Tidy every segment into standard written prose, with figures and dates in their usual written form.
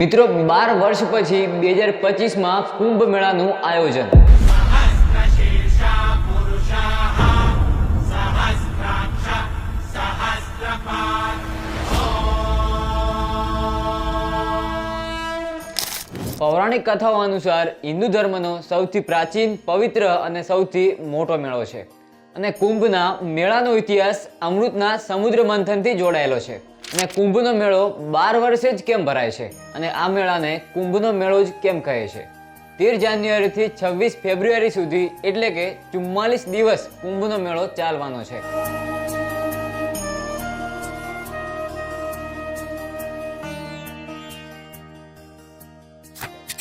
મિત્રો 12 વર્ષ પછી 2025માં કુંભ મેળાનું આયોજન। પૌરાણિક કથાઓ અનુસાર હિન્દુ ધર્મનો સૌથી પ્રાચીન, પવિત્ર અને સૌથી મોટો મેળો છે અને કુંભના મેળાનો ઇતિહાસ અમૃતના સમુદ્ર મંથનથી જોડાયેલો છે। અને કુંભનો મેળો 12 વર્ષે જ કેમ ભરાય છે અને આ મેળાને કુંભનો મેળો જ કેમ કહે છે? 13 જાન્યુઆરીથી 26 ફેબ્રુઆરી સુધી એટલે કે 44 દિવસ કુંભનો મેળો ચાલવાનો છે।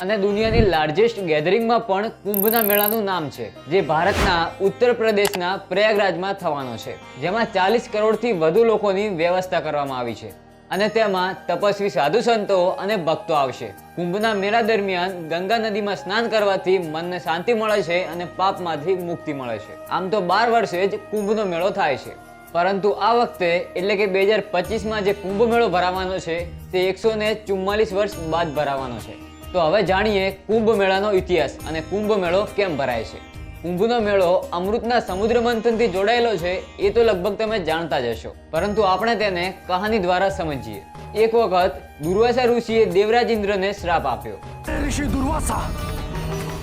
અને દુનિયાની લાર્જેસ્ટ ગેધરિંગમાં પણ કુંભના મેળાનું નામ છે, જે ભારતના ઉત્તર પ્રદેશના પ્રયાગરાજમાં થવાનો છે, જેમાં 40 કરોડથી વધુ લોકોની વ્યવસ્થા કરવામાં આવી છે અને તેમાં તપસ્વી સાધુ સંતો અને ભક્તો આવશે। કુંભના મેળા દરમિયાન ગંગા નદીમાં સ્નાન કરવાથી મનને શાંતિ મળે છે અને પાપમાંથી મુક્તિ મળે છે। આમ તો 12 વર્ષે જ કુંભનો મેળો થાય છે, પરંતુ આ વખતે એટલે કે 2025માં જે કુંભ મેળો ભરાવાનો છે તે 144 વર્ષ બાદ ભરાવાનો છે। તો હવે જાણીએ કુંભ મેળાનો ઇતિહાસ અને કુંભ મેળો કેમ ભરાય છે। કુંભનો મેળો અમૃતના સમુદ્ર મંથનથી જોડાયેલો છે એ તો લગભગ તમે જાણતા જ હશો, પરંતુ આપણે તેને કહાની દ્વારા સમજીએ। એક વખત દુર્વાસા ઋષિએ દેવરાજ ઇન્દ્રને શ્રાપ આપ્યો। ऋषि दुर्वासा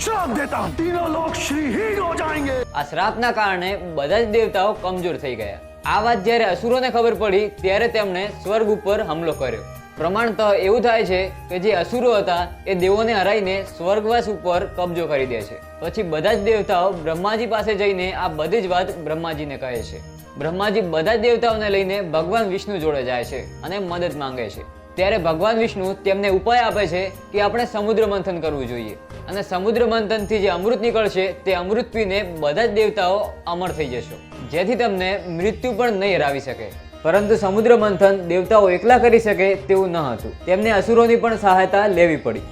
श्राप देता हूं, तीनों लोग श्रीहीन हो जाएंगे। આ શ્રાપના કારણે બધા જ દેવતાઓ કમજોર થઈ ગયા। આ વાત જ્યારે અસુરોને ખબર પડી ત્યારે તેમણે સ્વર્ગ ઉપર હુમલો કર્યો। પ્રમાણતઃ એવું થાય છે કે જે અસુરો હતા એ દેવોને હરાઈને સ્વર્ગવાસ ઉપર કબજો કરી દે છે। પછી બધા જ દેવતાઓ બ્રહ્માજી પાસે જઈને આ બધી જ વાત બ્રહ્માજીને કહે છે। બ્રહ્માજી બધા જ દેવતાઓને લઈને ભગવાન વિષ્ણુ જોડે જાય છે અને મદદ માંગે છે। ત્યારે ભગવાન વિષ્ણુ તેમને ઉપાય આપે છે કે આપણે સમુદ્ર મંથન કરવું જોઈએ અને સમુદ્ર મંથનથી જે અમૃત નીકળશે તે અમૃત પીને બધા જ દેવતાઓ અમર થઈ જશો, જેથી તમને મૃત્યુ પણ નહીં હરાવી શકે। પરંતુ સમુદ્ર મંથન દેવતાઓ એકલા કરી શકે તેવું ન હતું। તેમને અસુરોની પણ સહાયતા લેવી પડી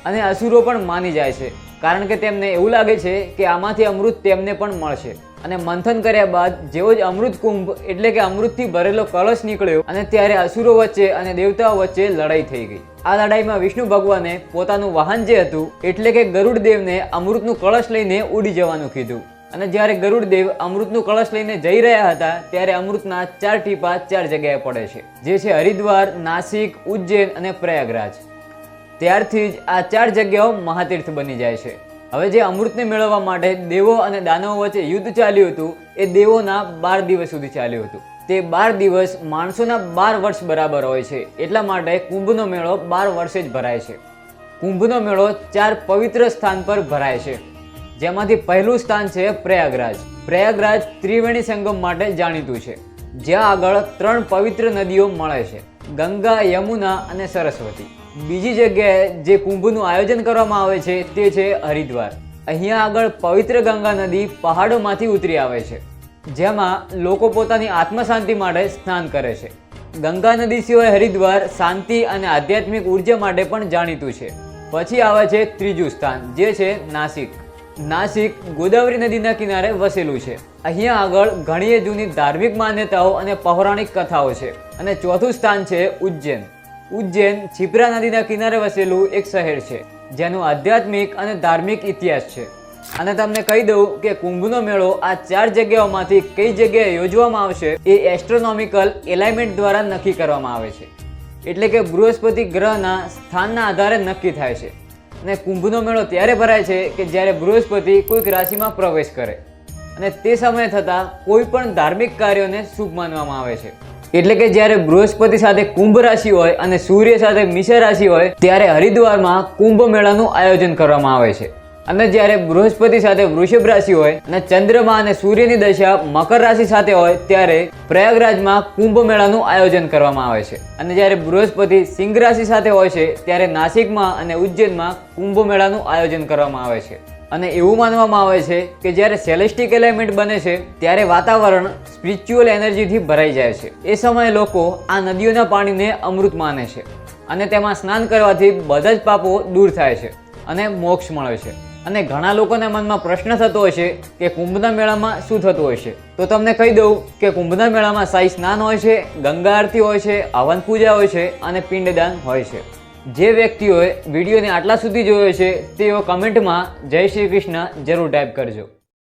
અને અસુરો પણ માની જાય છે, કારણ કે તેમને એવું લાગે છે કે આમાંથી અમૃત તેમને પણ મળશે। અને મંથન કર્યા બાદ જેવો જ અમૃત કુંભ એટલે કે અમૃતથી ભરેલો કળશ નીકળ્યો અને ત્યારે અસુરો વચ્ચે અને દેવતાઓ વચ્ચે લડાઈ થઈ ગઈ। આ લડાઈમાં વિષ્ણુ ભગવાને પોતાનું વાહન જે હતું એટલે કે ગરુડ દેવને અમૃતનું કળશ લઈને ઉડી જવાનું કીધું। અને જ્યારે ગરુડદેવ અમૃતનું કળશ લઈને જઈ રહ્યા હતા ત્યારે અમૃતના 4 ટીપા 4 જગ્યાએ પડે છે, જે છે હરિદ્વાર, નાસિક, ઉજ્જૈન અને પ્રયાગરાજ। ત્યારથી જ આ 4 જગ્યાઓ મહાતીર્થ બની જાય છે। હવે જે અમૃતને મેળવવા માટે દેવો અને દાનવો વચ્ચે યુદ્ધ ચાલ્યું હતું એ દેવોના 12 દિવસ સુધી ચાલ્યું હતું। તે 12 દિવસ માણસોના 12 વર્ષ બરાબર હોય છે, એટલા માટે કુંભનો મેળો 12 વર્ષે જ ભરાય છે। કુંભનો મેળો 4 પવિત્ર સ્થાન પર ભરાય છે, જેમાંથી પહેલું સ્થાન છે પ્રયાગરાજ। પ્રયાગરાજ ત્રિવેણી સંગમ માટે જાણીતું છે, જ્યાં આગળ 3 પવિત્ર નદીઓ મળે છે, ગંગા, યમુના અને સરસ્વતી। બીજી જગ્યાએ જે કુંભનું આયોજન કરવામાં આવે છે તે છે હરિદ્વાર। અહીંયા આગળ પવિત્ર ગંગા નદી પહાડોમાંથી ઉતરી આવે છે, જેમાં લોકો પોતાની આત્મશાંતિ માટે સ્નાન કરે છે। ગંગા નદી સિવાય હરિદ્વાર શાંતિ અને આધ્યાત્મિક ઉર્જા માટે પણ જાણીતું છે। પછી આવે છે ત્રીજું સ્થાન, જે છે નાસિક। નાસિક ગોદાવરી નદીના કિનારે વસેલું છે। અહીંયા આગળ ઘણી જૂની ધાર્મિક માન્યતાઓ અને પૌરાણિક કથાઓ છે। અને ચોથું સ્થાન છે ઉજ્જૈન। ઉજ્જૈન છિપ્રા નદીના કિનારે વસેલું એક શહેર છે, જેનું આધ્યાત્મિક અને ધાર્મિક ઇતિહાસ છે। અને તમને કહી દઉં કે કુંભનો મેળો આ 4 જગ્યાઓમાંથી કઈ જગ્યાએ યોજવામાં આવશે એ એસ્ટ્રોનોમિકલ એલાઇનમેન્ટ દ્વારા નક્કી કરવામાં આવે છે, એટલે કે બૃહસ્પતિ ગ્રહના સ્થાનના આધારે નક્કી થાય છે। અને કુંભનો મેળો ત્યારે ભરાય છે કે જ્યારે બૃહસ્પતિ કોઈક રાશિમાં પ્રવેશ કરે અને તે સમયે થતા કોઈ પણ ધાર્મિક કાર્યોને શુભ માનવામાં આવે છે। એટલે કે જ્યારે બૃહસ્પતિ સાથે કુંભ રાશિ હોય અને સૂર્ય સાથે મિશ્ર રાશિ હોય ત્યારે હરિદ્વારમાં કુંભ મેળાનું આયોજન કરવામાં આવે છે। અને જ્યારે બૃહસ્પતિ સાથે વૃષભ રાશિ હોય અને ચંદ્રમા અને સૂર્યની દશા મકર રાશિ સાથે હોય ત્યારે પ્રયાગરાજમાં કુંભ મેળાનું આયોજન કરવામાં આવે છે। અને જ્યારે બૃહસ્પતિ સિંહ રાશિ સાથે હોય છે ત્યારે નાસિકમાં અને ઉજ્જૈનમાં કુંભ મેળાનું આયોજન કરવામાં આવે છે। અને એવું માનવામાં આવે છે કે જ્યારે સેલેસ્ટિક એલિમેન્ટ બને છે ત્યારે વાતાવરણ સ્પિરિચ્યુઅલ એનર્જીથી ભરાઈ જાય છે। એ સમયે લોકો આ નદીઓના પાણીને અમૃત માને છે અને તેમાં સ્નાન કરવાથી બધા જ પાપો દૂર થાય છે અને મોક્ષ મળે છે। અને ઘણા લોકોના મનમાં પ્રશ્ન થતો હશે કે કુંભના મેળામાં શું થતું હશે, તો તમને કહી દઉં કે કુંભના મેળામાં શાહી સ્નાન હોય છે, ગંગા આરતી હોય છે, હવન પૂજા હોય છે અને પિંડદાન હોય છે। જે વ્યક્તિઓએ વિડીયોને આટલા સુધી જોયો છે તેઓ કમેન્ટમાં જય શ્રી કૃષ્ણ જરૂર ટાઈપ કરજો.